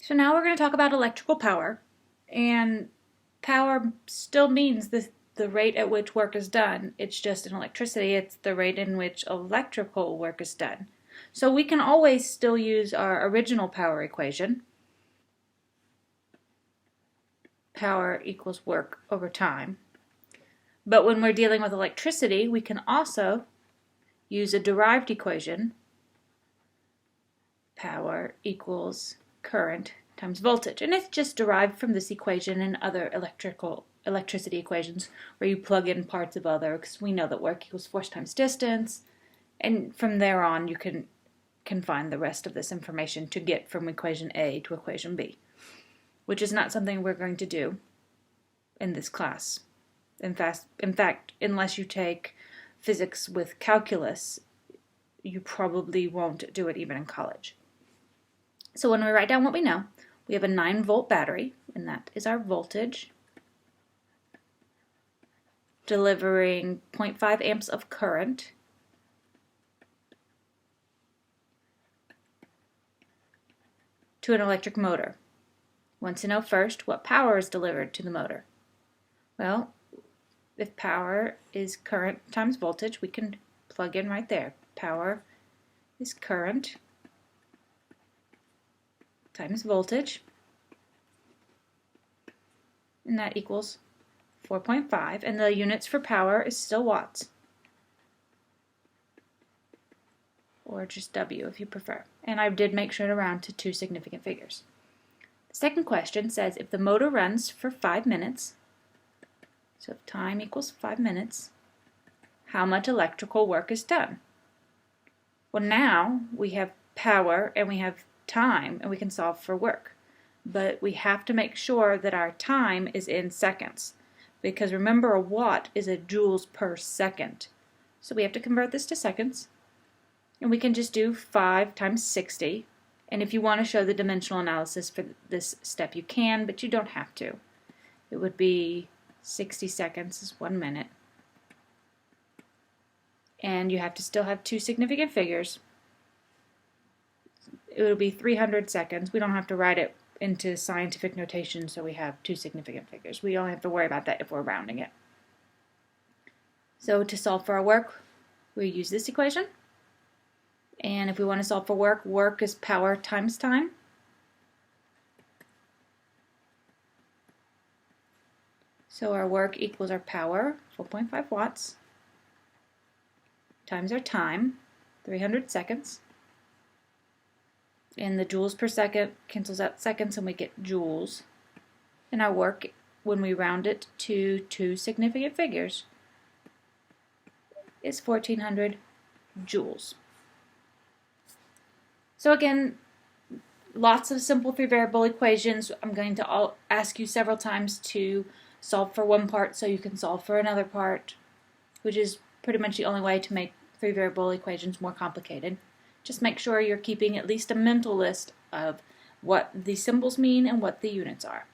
So now we're going to talk about electrical power, and power still means the rate at which work is done. It's just in electricity, it's the rate in which electrical work is done. So we can always still use our original power equation. Power equals work over time. But when we're dealing with electricity, we can also use a derived equation. Power equals current times voltage, and it's just derived from this equation and other electricity equations where you plug in parts of other, because we know that work equals force times distance, and from there on you can find the rest of this information to get from equation A to equation B, which is not something we're going to do in this class. In fact, unless you take physics with calculus, you probably won't do it even in college. So when we write down what we know, we have a 9-volt battery, and that is our voltage, delivering 0.5 amps of current. To an electric motor. We want to know first what power is delivered to the motor. Well, if power is current times voltage, we can plug in right there. Power is current times voltage, and that equals 4.5, and the units for power is still watts, or just W if you prefer. And I did make sure to round to 2 significant figures. The second question says if the motor runs for 5 minutes, so if time equals 5 minutes, how much electrical work is done? Well, now we have power and we have time, and we can solve for work. But we have to make sure that our time is in seconds, because remember, a watt is a joules per second. So we have to convert this to seconds, and we can just do 5 times 60. And if you want to show the dimensional analysis for this step, you can, but you don't have to. It would be 60 seconds is 1 minute. And you have to still have 2 significant figures. It will be 300 seconds. We don't have to write it into scientific notation so we have 2 significant figures. We only have to worry about that if we're rounding it. So to solve for our work, we use this equation. And if we want to solve for work, work is power times time. So our work equals our power, 4.5 watts, times our time, 300 seconds. And the joules per second cancels out seconds and we get joules. And our work, when we round it to 2 significant figures, is 1400 joules. So again, lots of simple 3-variable equations. I'm going to ask you several times to solve for one part so you can solve for another part, which is pretty much the only way to make 3-variable equations more complicated. Just make sure you're keeping at least a mental list of what the symbols mean and what the units are.